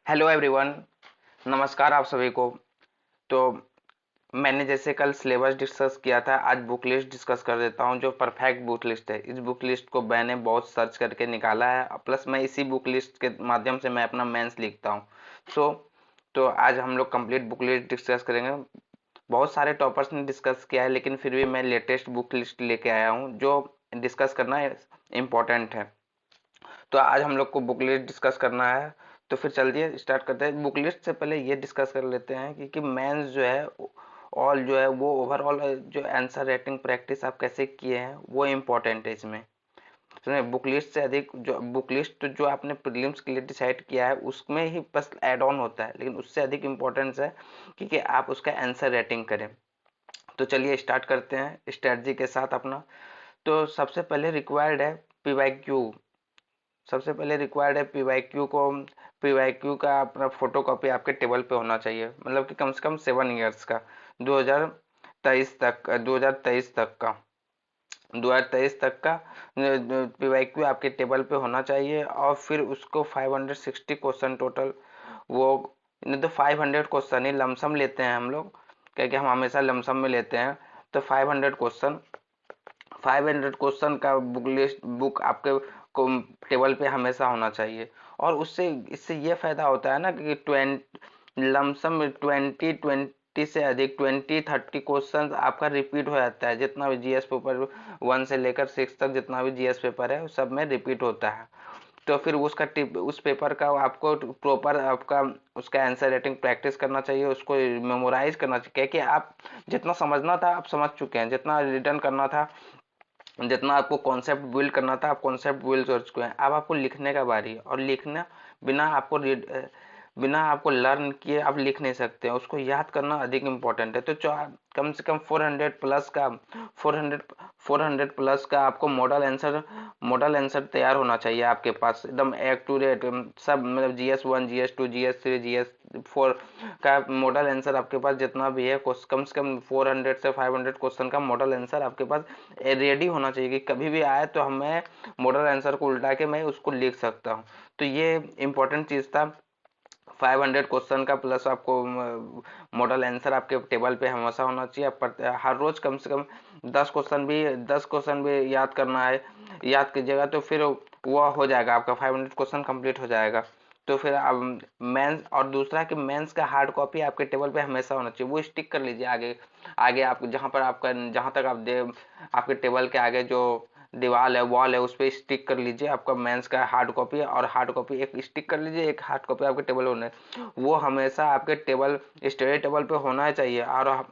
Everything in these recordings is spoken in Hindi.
Hello everyone. नमस्कार आप सभी को। तो मैंने जैसे कल सिलेबस डिस्कस किया था, आज बुक लिस्ट डिस्कस कर देता हूँ। जो परफेक्ट बुक लिस्ट है, इस बुक लिस्ट को मैंने बहुत सर्च करके निकाला है, प्लस मैं इसी बुक लिस्ट के माध्यम से मैं अपना मेंस लिखता हूँ। सो तो आज हम लोग कंप्लीट बुक लिस्ट डिस्कस करेंगे। बहुत सारे टॉपर्स ने डिस्कस किया है, लेकिन फिर भी मैं लेटेस्ट बुक लिस्ट लेके आया हूँ जो डिस्कस करना इम्पोर्टेंट है। तो आज हम लोग को बुक लिस्ट डिस्कस करना है। तो फिर चलिए स्टार्ट करते हैं। बुक लिस्ट से पहले ये डिस्कस कर लेते हैं कि मेंस जो है ऑल जो है वो ओवरऑल जो आंसर राइटिंग प्रैक्टिस आप कैसे किए हैं वो इम्पोर्टेंट है इसमें। सुनिए, बुक लिस्ट से अधिक जो बुक लिस्ट जो आपने प्रीलिम्स के लिए डिसाइड किया है उसमें ही बस ऐड ऑन होता है, लेकिन उससे अधिक इम्पोर्टेंस है कि आप उसका आंसर राइटिंग करें। तो चलिए स्टार्ट करते हैं स्ट्रेटजी के साथ अपना। तो सबसे पहले रिक्वायर्ड है पीवाईक्यू। सबसे पहले रिक्वायर्ड है पीवाईक्यू को। पीवाईक्यू का अपना फोटोकॉपी आपके टेबल पे होना चाहिए, मतलब कि कम से कम 7 ईयर्स का, 2023 तक, 2023 तक का, 2023 तक का पीवाईक्यू आपके टेबल पे होना चाहिए। और फिर उसको 560 क्वेश्चन टोटल, वो नहीं तो 500 क्वेश्चन ही लमसम लेते हैं हम लोग, क्योंकि हम हमेशा लमसम में लेते हैं। तो 500 क्वेश्चन का बुक लिस्ट बुक आपके को टेबल पे हमेशा होना चाहिए। और उससे इससे ये फायदा होता है ना कि 20 से अधिक 20-30 क्वेश्चन आपका रिपीट हो जाता है। जितना भी जीएस पेपर 1 से लेकर 6 तक जितना भी जीएस पेपर है सब में रिपीट होता है। तो फिर उसका टिप उस पेपर का आपको प्रॉपर आपका उसका आंसर राइटिंग प्रैक्टिस करना चाहिए, उसको मेमोराइज करना चाहिए, क्योंकि आप जितना समझना था आप समझ चुके हैं, जितना रिटर्न करना था, जितना आपको कॉन्सेप्ट बिल्ड करना था आप कॉन्सेप्ट बिल्ड कर चुके हैं। अब आपको लिखने का बारी है, और लिखना बिना आपको बिना आपको लर्न किए आप लिख नहीं सकते हैं, उसको याद करना अधिक इम्पोर्टेंट है। तो कम से कम 400 प्लस का आपको मॉडल आंसर तैयार होना चाहिए आपके पास, एकदम एक्यूरेट सब, मतलब GS1 GS2 GS3 GS4 का मॉडल आंसर आपके पास जितना भी है, कम से कम 400 से 500 क्वेश्चन का मॉडल आंसर आपके पास रेडी होना चाहिए कि कभी भी आए तो हमें मॉडल आंसर को उल्टा के मैं उसको लिख सकता हूँ। तो ये इंपॉर्टेंट चीज़ था। 500 क्वेश्चन का प्लस आपको मॉडल आंसर आपके टेबल पे हमेशा होना चाहिए। हर रोज कम से कम 10 क्वेश्चन भी याद करना है, याद कीजिएगा तो फिर वो हो जाएगा, आपका 500 क्वेश्चन कंप्लीट हो जाएगा। तो फिर अब मेंस, और दूसरा कि मेंस का हार्ड कॉपी आपके टेबल पे हमेशा होना चाहिए, वो स्टिक कर लीजिए आगे। आगे आप जहाँ पर आपका, जहाँ तक आप दे आपके टेबल के आगे जो दीवार है, वॉल है, उस पर स्टिक कर लीजिए आपका मेंस का हार्ड कॉपी। और हार्ड कॉपी एक स्टिक कर लीजिए, एक हार्ड कॉपी आपके टेबल होने, वो हमेशा आपके टेबल स्टडी टेबल पे होना चाहिए। और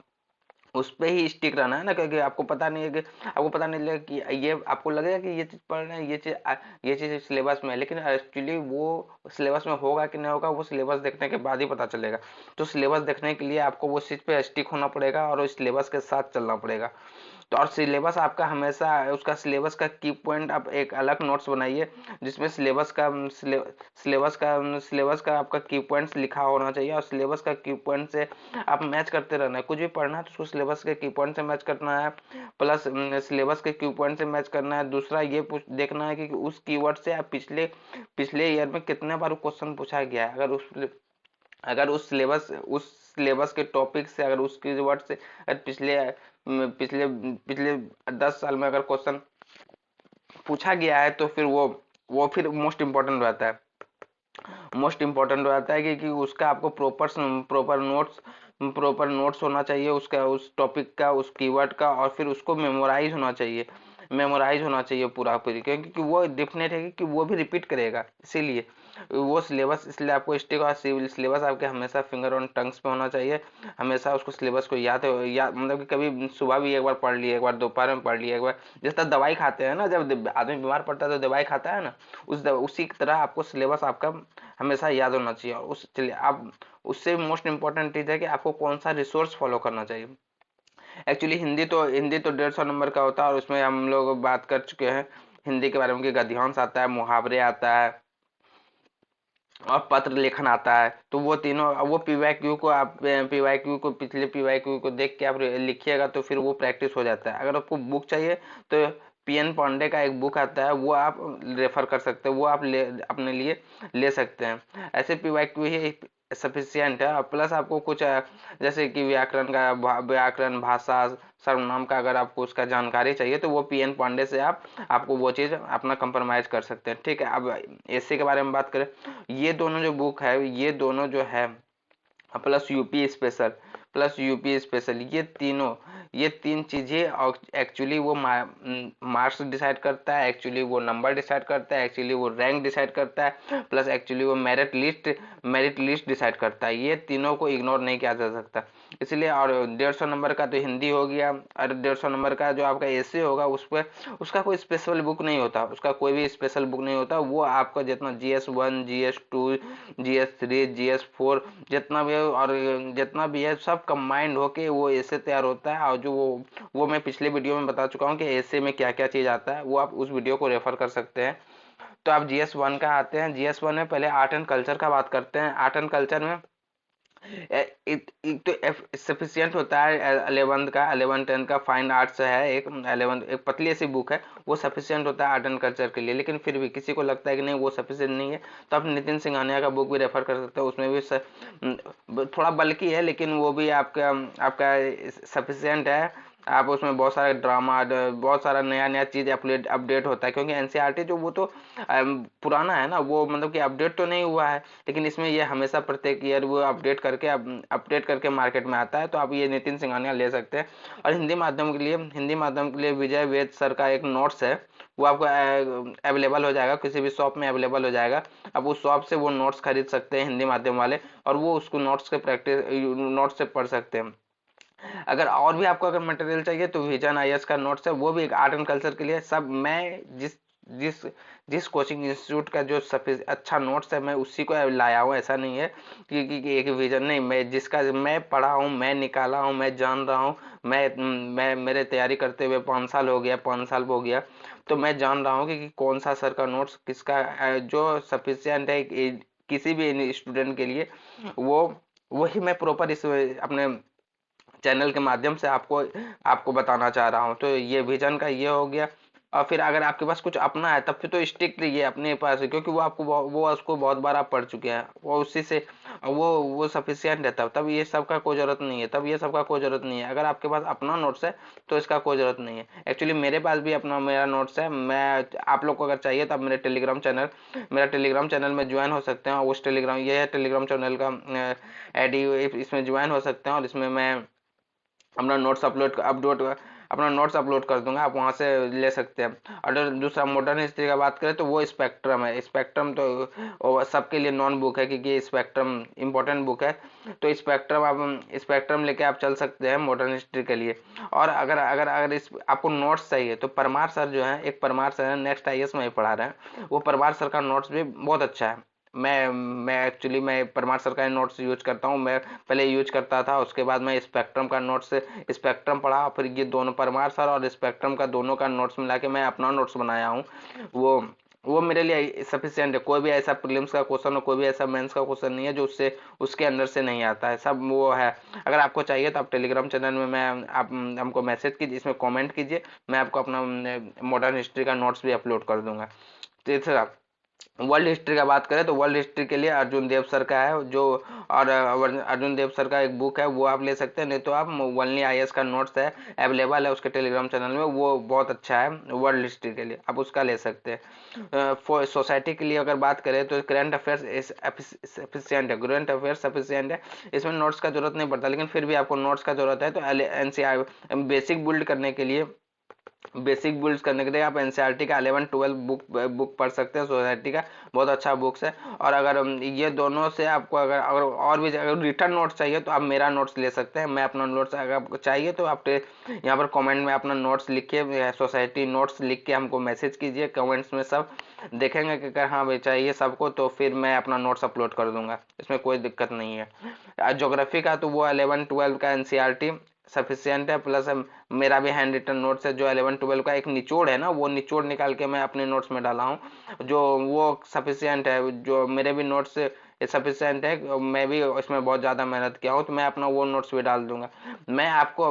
उस पे ही स्टिक रहना है ना, क्योंकि आपको पता नहीं लगेगा कि ये, आपको लगेगा कि ये चीज पढ़ रहे हैं, ये चीज सिलेबस में है, लेकिन एक्चुअली वो सिलेबस में होगा कि नहीं होगा वो सिलेबस देखने के बाद ही पता चलेगा। तो सिलेबस देखने के लिए आपको वो चीज पे स्टिक होना पड़ेगा और उस सिलेबस के साथ चलना पड़ेगा। तो और सिलेबस आपका हमेशा, उसका सिलेबस का की पॉइंट आप एक अलग नोट्स बनाइए, जिसमें सिलेबस का आपका की पॉइंट्स लिखा होना चाहिए। और सिलेबस का की पॉइंट से आप मैच करते रहना है, कुछ भी पढ़ना है तो उसको सिलेबस के की पॉइंट से मैच करना है, प्लस सिलेबस के की पॉइंट से मैच करना है। दूसरा ये देखना है कि उस कीवर्ड से आप पिछले पिछले ईयर में कितने बार क्वेश्चन पूछा गया है। अगर उस सिलेबस के टॉपिक से, अगर उस कीवर्ड से, अगर पिछले पिछले 10 साल में अगर क्वेश्चन पूछा गया है तो फिर वो फिर मोस्ट इम्पोर्टेंट रहता है कि उसका आपको प्रॉपर नोट्स होना चाहिए उसका, उस टॉपिक का, उस कीवर्ड का, और फिर उसको मेमोराइज होना चाहिए पूरा पूरी, क्योंकि वो डेफिनेट है कि वो भी रिपीट करेगा, इसीलिए वो सिलेबस, इसलिए आपको स्टिक और सिलेबस आपके हमेशा फिंगर ऑन टंग्स पे होना चाहिए। हमेशा उसको सिलेबस को याद, मतलब कि कभी सुबह भी एक बार पढ़ लिए, एक बार दोपहर में पढ़ लिए, एक बार जिस तरह दवाई खाते हैं ना, जब आदमी बीमार पड़ता है तो दवाई खाता है ना, उसी की तरह आपको सिलेबस आपका हमेशा याद होना चाहिए। और उस चलिए आप, उससे मोस्ट इंपॉर्टेंट चीज है कि आपको कौन सा रिसोर्स फॉलो करना चाहिए। एक्चुअली हिंदी तो 150 नंबर का होता है, और उसमें हम लोग बात कर चुके हैं हिंदी के बारे में कि गद्यांश आता है, मुहावरे आता है, और पत्र लेखन आता है। तो वो तीनों, वो पीवाईक्यू को, पिछले पीवाईक्यू को देख के आप लिखिएगा तो फिर वो प्रैक्टिस हो जाता है। अगर आपको बुक चाहिए तो पीएन पांडे का एक बुक आता है, वो आप रेफर कर सकते हैं, वो आप अपने लिए ले सकते हैं। ऐसे पीवाईक्यू ही सफिशियंट है। और प्लस आपको कुछ जैसे कि व्याकरण, भाषा, सर्वनाम का अगर आपको उसका जानकारी चाहिए तो वो पीएन पांडे से आपको वो चीज़ अपना कंप्रोमाइज कर सकते हैं। ठीक है, अब एससी के बारे में बात करें, ये दोनों जो बुक है, ये दोनों जो है प्लस यूपी स्पेशल, ये तीन चीजें एक्चुअली वो मार्क्स डिसाइड करता है, एक्चुअली वो नंबर डिसाइड करता है, एक्चुअली वो रैंक डिसाइड करता है, प्लस एक्चुअली वो मेरिट लिस्ट डिसाइड करता है। ये तीनों को इग्नोर नहीं किया जा सकता। इसलिए और 150 नंबर का तो हिंदी हो गया, और 150 नंबर का जो आपका एसे होगा उस पर उसका कोई स्पेशल बुक नहीं होता, उसका कोई भी स्पेशल बुक नहीं होता। वो आपका जितना GS1, GS2, GS3, GS4 जितना भी है, और जितना भी है सब कंबाइंड होके वो ऐसे तैयार होता है। और जो वो मैं पिछले वीडियो में बता चुका हूँ कि ऐसे में क्या क्या चीज आता है, वो आप उस वीडियो को रेफर कर सकते हैं। तो आप GS1 का आते हैं। GS1 में पहले आर्ट एंड कल्चर का बात करते हैं। आर्ट एंड कल्चर में एक तो सफिशियंट होता है 11th का, 11 10 का फाइन आर्ट्स है, एक 11 एक पतली सी बुक है, वो सफिशियंट होता है आर्ट एंड कल्चर के लिए। लेकिन फिर भी किसी को लगता है कि नहीं वो सफिशियंट नहीं है, तो आप नितिन सिंघानिया का बुक भी रेफर कर सकते हो। उसमें भी थोड़ा बल्कि है, लेकिन वो भी आपका आपका सफिशियंट है। आप उसमें बहुत सारे ड्रामा, बहुत सारा नया नया चीज अपडेट होता है, क्योंकि एनसीईआरटी जो वो तो पुराना है ना, वो मतलब कि अपडेट तो नहीं हुआ है, लेकिन इसमें ये हमेशा प्रत्येक ईयर वो अपडेट करके मार्केट में आता है। तो आप ये नितिन सिंघानिया ले सकते हैं। और हिंदी माध्यम के लिए विजय वेद सर का एक नोट्स है, वो आपको अवेलेबल हो जाएगा, किसी भी शॉप में अवेलेबल हो जाएगा। आप उस शॉप से वो नोट्स खरीद सकते हैं हिंदी माध्यम वाले, और वो उसको नोट्स से पढ़ सकते हैं। अगर और भी आपको अगर मटेरियल चाहिए तो विजन आईएएस का नोट्स है, वो भी एक आर्ट एंड कल्चर के लिए। सब मैं जिस जिस कोचिंग इंस्टीट्यूट का जो सबसे अच्छा नोट्स है मैं उसी को लाया हूँ। ऐसा नहीं है कि एक विजन नहीं, मैं जिसका मैं पढ़ा हूँ, मैं निकाला हूँ, मैं जान रहा हूँ। मैं मेरे तैयारी करते हुए 5 साल हो गया, 5 साल हो गया, तो मैं जान रहा हूँ कि कौन सा सर का नोट्स किसका जो सफिशियंट है किसी भी स्टूडेंट के लिए। वो वही मैं प्रॉपर इस अपने चैनल के माध्यम से आपको आपको बताना चाह रहा हूँ। तो ये विजन का ये हो गया। और फिर अगर आपके पास कुछ अपना है तब फिर तो स्टिक रहिए अपने पास, क्योंकि वो आपको वो उसको बहुत बार आप पढ़ चुके हैं, वो उसी से वो सफिशियंट है। तब ये सब का कोई जरूरत नहीं है, तब ये सब का कोई जरूरत नहीं है। अगर आपके पास अपना नोट्स है तो इसका कोई जरूरत नहीं है। एक्चुअली मेरे पास भी अपना मेरा नोट्स है। मैं आप लोग को अगर चाहिए तो आप मेरा टेलीग्राम चैनल में ज्वाइन हो सकते हैं। और उस ये है टेलीग्राम चैनल का आईडी, इसमें ज्वाइन हो सकते हैं। और इसमें मैं अपना नोट्स अपलोड कर दूंगा, आप वहां से ले सकते हैं। और दूसरा मॉडर्न हिस्ट्री का बात करें तो वो स्पेक्ट्रम है। स्पेक्ट्रम तो सबके लिए नॉन बुक है, क्योंकि स्पेक्ट्रम इंपॉर्टेंट बुक है। तो स्पेक्ट्रम लेके आप चल सकते हैं मॉडर्न हिस्ट्री के लिए। और अगर इस आपको नोट्स चाहिए तो परमार सर जो है, एक परमार सर है, नेक्स्ट आईएएस में ही पढ़ा रहे हैं, वो परमार सर का नोट्स भी बहुत अच्छा है। मैं परमार सर का नोट्स यूज करता हूँ। मैं पहले यूज करता था, उसके बाद मैं स्पेक्ट्रम का नोट्स स्पेक्ट्रम पढ़ा, फिर ये दोनों परमार सर और स्पेक्ट्रम का दोनों का नोट्स मिला के मैं अपना नोट्स बनाया हूँ। वो मेरे लिए सफिशियंट है। कोई भी ऐसा प्रीलिम्स का क्वेश्चन और कोई भी ऐसा मेंस का क्वेश्चन नहीं है जो उससे उसके अंदर से नहीं आता है, सब वो है। अगर आपको चाहिए तो आप टेलीग्राम चैनल में मैं आप हमको मैसेज कीजिए, इसमें कमेंट कीजिए, मैं आपको अपना मॉडर्न हिस्ट्री का नोट्स भी अपलोड कर दूंगा। तीसरा, वर्ल्ड हिस्ट्री का बात करें तो वर्ल्ड हिस्ट्री के लिए अर्जुन देव सर का है जो, और अर्जुन देव सर का एक बुक है, वो आप ले सकते हैं। नहीं तो आप वनली आईएएस का नोट्स है, अवेलेबल है उसके टेलीग्राम चैनल में, वो बहुत अच्छा है वर्ल्ड हिस्ट्री के लिए, आप उसका ले सकते हैं। सोसाइटी के लिए अगर बात करें तो करंट अफेयर्स सफिशियंट है, करंट अफेयर्स सफिशियंट है, इसमें नोट्स का जरूरत नहीं पड़ता। लेकिन फिर भी आपको नोट्स का जरूरत है तो एनसीआर बेसिक बिल्ड करने के लिए, आप एनसीईआरटी का 11 12 बुक पढ़ सकते हैं। सोसाइटी का बहुत अच्छा बुक्स है। और अगर ये दोनों से आपको अगर अगर और भी अगर रिटर्न नोट्स चाहिए तो आप मेरा नोट्स ले सकते हैं। मैं अपना नोट्स अगर आपको चाहिए तो आप यहाँ पर कमेंट में अपना नोट्स लिखिए, सोसाइटी नोट्स लिख के हमको मैसेज कीजिए, कमेंट्स में सब देखेंगे कि अगर हाँ भाई चाहिए सबको तो फिर मैं अपना नोट्स अपलोड कर दूंगा, इसमें कोई दिक्कत नहीं है। ज्योग्राफी का तो वो 11 12 का एनसीईआरटी सफिशियंट है, प्लस मेरा भी हैंड रिटन नोट्स है जो 11 12 का एक निचोड़ है ना, वो निचोड़ निकाल के मैं अपने नोट्स में डाला हूँ, जो वो सफिशियंट है। जो मेरे भी नोट्स ये सफिशिएंट है। मैं भी इसमें बहुत ज़्यादा मेहनत किया हूँ, तो मैं अपना वो नोट्स भी डाल दूंगा। मैं आपको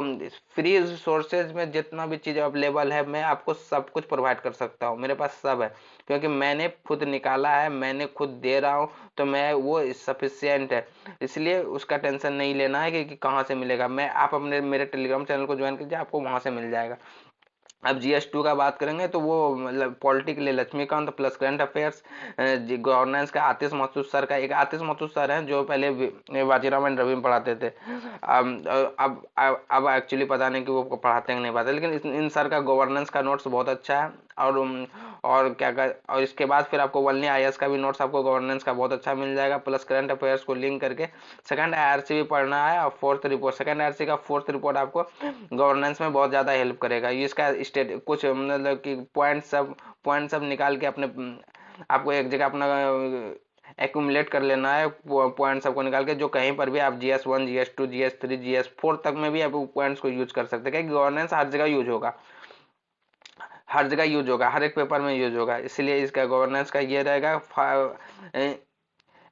फ्री सोर्सेज में जितना भी चीज़ अवेलेबल है मैं आपको सब कुछ प्रोवाइड कर सकता हूँ, मेरे पास सब है, क्योंकि मैंने खुद निकाला है, मैंने खुद दे रहा हूँ, तो मैं वो सफिशिएंट है। इसलिए उसका टेंशन नहीं लेना है कि कहाँ से मिलेगा। मैं आप अपने मेरे टेलीग्राम चैनल को ज्वाइन कीजिए, आपको वहां से मिल जाएगा। अब GS2 का बात करेंगे तो वो मतलब पॉलिटी के लिए Laxmikanth plus current affairs, governance का आतिश मसूद सर का, एक आतिश मसूद सर हैं जो पहले बाजीराव एंड रवि में पढ़ाते थे। अब एक्चुअली पता नहीं कि वो पढ़ाते हैं कि नहीं पढ़ाते, लेकिन इन सर का गवर्नेंस का नोट्स बहुत अच्छा है। और क्या कर, और इसके बाद फिर आपको वनली IAS का भी नोट्स आपको गवर्नेंस का बहुत अच्छा मिल जाएगा, प्लस करंट अफेयर्स को लिंक करके। सेकंड IRC भी पढ़ना है, और फोर्थ रिपोर्ट, सेकंड IRC का फोर्थ रिपोर्ट आपको गवर्नेंस में बहुत ज़्यादा हेल्प करेगा। ये इसका स्टेट कुछ मतलब कि पॉइंट सब निकाल के अपने आपको एक जगह अपना एक्यूमुलेट कर लेना है, पॉइंट सबको निकाल के, जो कहीं पर भी आप GS1 GS2 GS3 GS4 तक में भी आप पॉइंट्स को यूज कर सकते हैं, क्योंकि गवर्नेंस हर जगह यूज होगा, हर जगह यूज होगा, हर एक पेपर में यूज होगा। इसलिए इसका गवर्नेंस का ये रहेगा।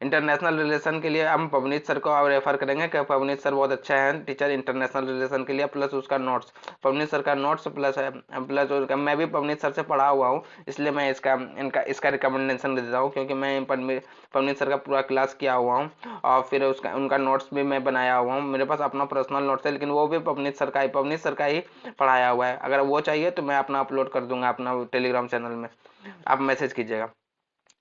इंटरनेशनल रिलेशन के लिए हम पवनीत सर को और रेफर करेंगे, कि पवनीत सर बहुत अच्छा है टीचर इंटरनेशनल रिलेशन के लिए, प्लस उसका नोट्स, पवनीत सर का नोट्स प्लस उसका, मैं भी पवनीत सर से पढ़ा हुआ हूँ, इसलिए मैं इसका रिकमेंडेशन देता हूँ, क्योंकि मैं पवनीत सर का पूरा क्लास किया हुआ हूँ, और फिर उसका उनका नोट्स भी मैं बनाया हुआ हूँ। मेरे पास अपना पर्सनल नोट्स है, लेकिन वो भी पवनीत सर का ही पढ़ाया हुआ है। अगर वो चाहिए तो मैं अपना अपलोड कर दूंगा अपना टेलीग्राम चैनल में, आप मैसेज कीजिएगा।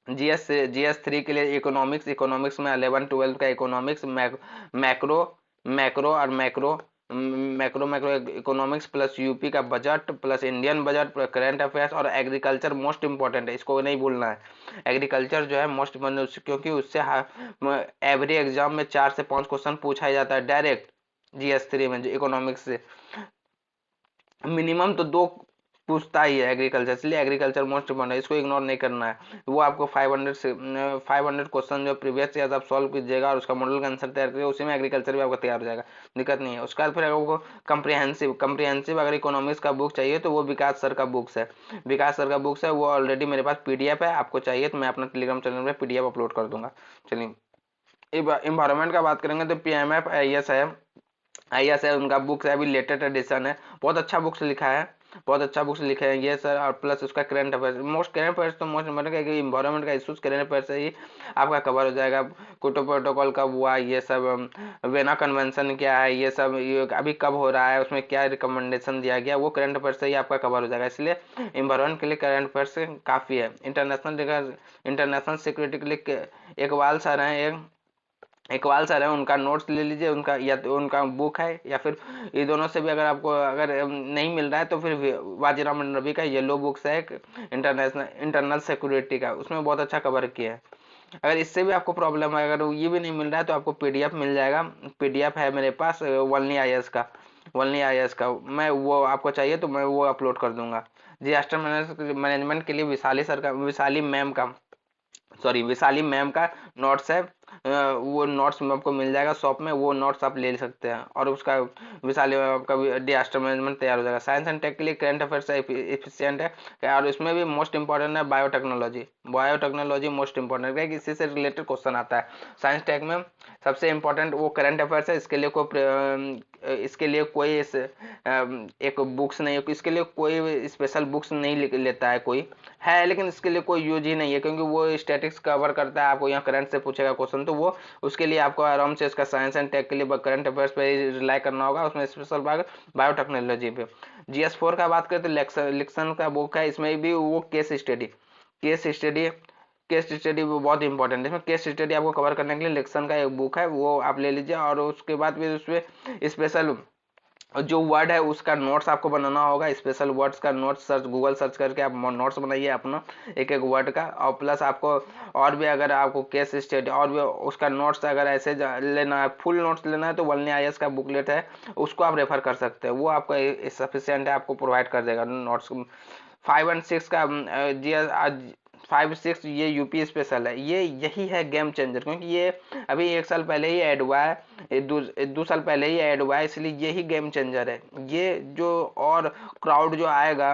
GS3 के लिए इकोनॉमिक्स में 11-12 का इकोनॉमिक्स, मैक्रो मैक्रो और मैक्रो इकोनॉमिक्स, प्लस यूपी का budget, plus Indian budget, current affairs, और एग्रीकल्चर मोस्ट इंपॉर्टेंट है, इसको नहीं भूलना है। एग्रीकल्चर जो है मोस्ट, क्योंकि उससे एवरी एग्जाम में 4 से 5 क्वेश्चन पूछा जाता है डायरेक्ट, GS3 में जो इकोनॉमिक्स से मिनिमम तो 2 पूछता ही है एग्रीकल्चर, इसलिए एग्रीकल्चर मोस्ट इंपॉर्टेंट है, इसको इग्नोर नहीं करना है। वो आपको 500 क्वेश्चन जो प्रीवियस ईयर आप सॉल्व कीजिएगा और उसका मॉडल का आंसर तैयार करिए, उसी में एग्रीकल्चर भी आपका तैयार हो जाएगा, दिक्कत नहीं है। उसके बाद फिर आपको कंप्रिहेंसिव अगर इकोनॉमिक्स का बुक चाहिए तो वो विकास सर का बुक्स है, वो ऑलरेडी मेरे पास PDF है, आपको चाहिए तो मैं अपना टेलीग्राम चैनल में PDF अपलोड कर दूंगा। चलिए, इन्वायरमेंट का बात करेंगे तो PMF IAS है, उनका बुक्स है, अभी लेटेस्ट एडिशन है, बहुत अच्छा बुक्स लिखा है, बहुत अच्छा बुक्स लिखे हैं ये सर। और प्लस उसका करंट अफेयर्स, करंट अफेयर्स तो मोस्ट इम्पोर्टेंट है कि इन्वायरमेंट का इशूज करंट अफेयर्स से ही आपका कवर हो जाएगा। क्योटो प्रोटोकॉल कब हुआ, ये सब, वेना कन्वेंशन क्या है, ये सब, ये अभी कब हो रहा है, उसमें क्या रिकमेंडेशन दिया गया, वो करंट अफेयर्स से ही आपका कवर हो जाएगा। इसलिए इन्वायरमेंट के लिए करंट अफेयर्स काफ़ी है। इंटरनेशनल सिक्योरिटी के लिए इकबाल सर हैं, इकबाल सर है, उनका नोट्स ले लीजिए, उनका या तो उनका बुक है, या फिर ये दोनों से भी अगर आपको अगर नहीं मिल रहा है तो फिर वाजीराम रवि का येलो बुक्स है इंटरनल सिक्योरिटी का, उसमें बहुत अच्छा कवर किया है। अगर इससे भी आपको प्रॉब्लम है, अगर ये भी नहीं मिल रहा है तो आपको PDF मिल जाएगा, PDF है मेरे पास वनली IAS का, मैं वो आपको चाहिए तो मैं वो अपलोड कर दूंगा। डिजास्टर मैनेजमेंट के लिए विशाली मैम का नोट्स है, वो नोट्स में आपको मिल जाएगा शॉप में, वो नोट्स आप ले सकते हैं, और उसका विशाली मैम आपका डिजास्टर मैनेजमेंट तैयार हो जाएगा। साइंस एंड टेक के लिए करंट अफेयर्स एफिशिएंट है, और इसमें भी मोस्ट इंपॉर्टेंट है बायोटेक्नोलॉजी मोस्ट इंपॉर्टेंट है, कि इसी से रिलेटेड क्वेश्चन आता है। साइंस टेक में सबसे इंपॉर्टेंट वो करंट अफेयर्स है, इसके लिए कोई एक बुक्स नहीं है, इसके लिए कोई स्पेशल बुक्स नहीं लेता है कोई, है लेकिन इसके लिए कोई यूज ही नहीं है, क्योंकि वो स्टैटिक्स कवर करता है, आपको यहाँ करंट से पूछेगा क्वेश्चन, तो वो उसके लिए आपको आराम से इसका साइंस एंड टेक के लिए करंट अफेयर्स पे रिलाई करना होगा, उसमें स्पेशल भाग बायोटेक्नोलॉजी पे। GS4 का बात करें तो लिक्सन का बुक है, इसमें भी वो केस स्टडी वो बहुत इंपॉर्टेंट है, इसमें केस स्टडी आपको कवर करने के लिए लिक्सन का एक बुक है, वो आप ले लीजिए। और उसके बाद फिर उसमें स्पेशल जो वर्ड है उसका नोट्स आपको बनाना होगा, स्पेशल वर्ड्स का नोट्स गूगल सर्च करके आप नोट्स बनाइए अपना एक एक वर्ड का, और प्लस आपको और भी अगर आपको केस स्टडी और भी उसका नोट्स अगर ऐसे लेना है, फुल नोट्स लेना है, तो वनली IAS का बुकलेट है, उसको आप रेफर कर सकते हैं, वो आपको सफिशियंट है, आपको प्रोवाइड कर देगा नोट्स। 5 और 6 का जी 5-6 ये यूपी स्पेशल है, ये यही है गेम चेंजर, क्योंकि ये अभी 1 साल पहले ही ऐड हुआ है, 2 साल पहले ही ऐड हुआ है, इसलिए यही गेम चेंजर है। ये जो और क्राउड जो आएगा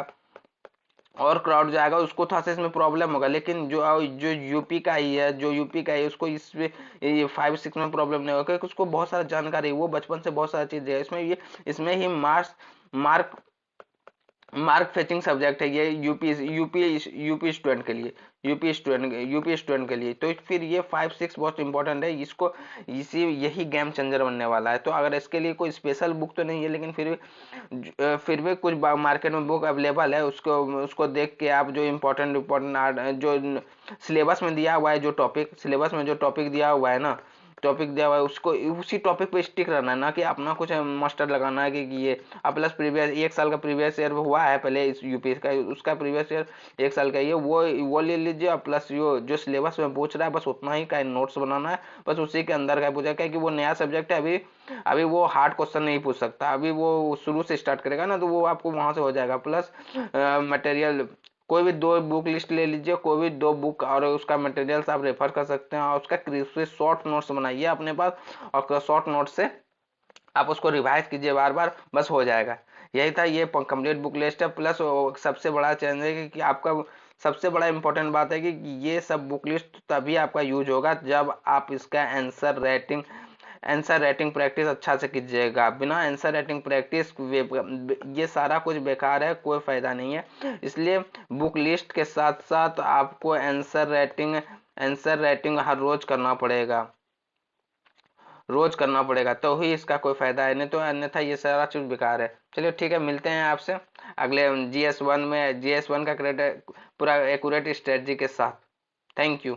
और क्राउड जाएगा, उसको थोड़ा सा इसमें प्रॉब्लम होगा। लेकिन जो जो यूपी का ही है, जो यूपी का ही है, उसको इसमें ये 5 6 में प्रॉब्लम नहीं होगा, क्योंकि उसको बहुत सारा जानकारी है, वो बचपन से बहुत सारी चीजें है इसमें। ये इसमें ही मार्क मार्क फेचिंग सब्जेक्ट है ये, यूपी स्टूडेंट के लिए, यूपी स्टूडेंट के लिए। तो फिर ये 5 6 बहुत इंपॉर्टेंट है, इसको इसी यही गेम चेंजर बनने वाला है। तो अगर इसके लिए कोई स्पेशल बुक तो नहीं है, लेकिन फिर भी कुछ मार्केट में बुक अवेलेबल है, उसको उसको देख के आप जो इम्पोर्टेंट इम्पोर्टेंट जो सिलेबस में दिया हुआ है, जो टॉपिक सिलेबस में जो टॉपिक दिया हुआ है ना, टॉपिक दिया हुआ है, उसको उसी टॉपिक पे स्टिक रहना है, ना कि अपना कुछ मास्टर लगाना है कि ये अब प्लस प्रीवियस 1 साल का प्रीवियस ईयर हुआ है पहले इस यूपी का, उसका प्रीवियस ईयर 1 साल का, ये वो ले लीजिए। और प्लस जो सिलेबस में पूछ रहा है बस उतना ही का नोट्स बनाना है, बस उसी के अंदर का पूछा, क्योंकि वो नया सब्जेक्ट है। अभी अभी वो हार्ड क्वेश्चन नहीं पूछ सकता, अभी वो शुरू से स्टार्ट करेगा ना, तो वो आपको वहां से हो जाएगा। प्लस मटेरियल, कोई भी 2 बुक लिस्ट ले लीजिए, कोई भी 2 बुक और उसका मटेरियल्स आप रेफर कर सकते हैं, और उसका शॉर्ट नोट्स बनाइए अपने पास, और शॉर्ट नोट से आप उसको रिवाइज कीजिए बार बार, बस हो जाएगा। यही था, ये कंप्लीट बुक लिस्ट है। प्लस सबसे बड़ा चेंज है कि आपका सबसे बड़ा इंपॉर्टेंट बात है कि ये सब बुक लिस्ट तभी आपका यूज होगा जब आप इसका आंसर राइटिंग प्रैक्टिस अच्छा से कीजिएगा। बिना आंसर राइटिंग प्रैक्टिस ये सारा कुछ बेकार है, कोई फायदा नहीं है। इसलिए बुक लिस्ट के साथ साथ आपको आंसर राइटिंग हर रोज करना पड़ेगा, रोज करना पड़ेगा, तो ही इसका कोई फायदा है, नहीं तो अन्यथा ये सारा चीज बेकार है। चलिए ठीक है, मिलते हैं आपसे अगले GS1 में, GS1 का पूरा एक्यूरेट स्ट्रेटजी के साथ। Thank you.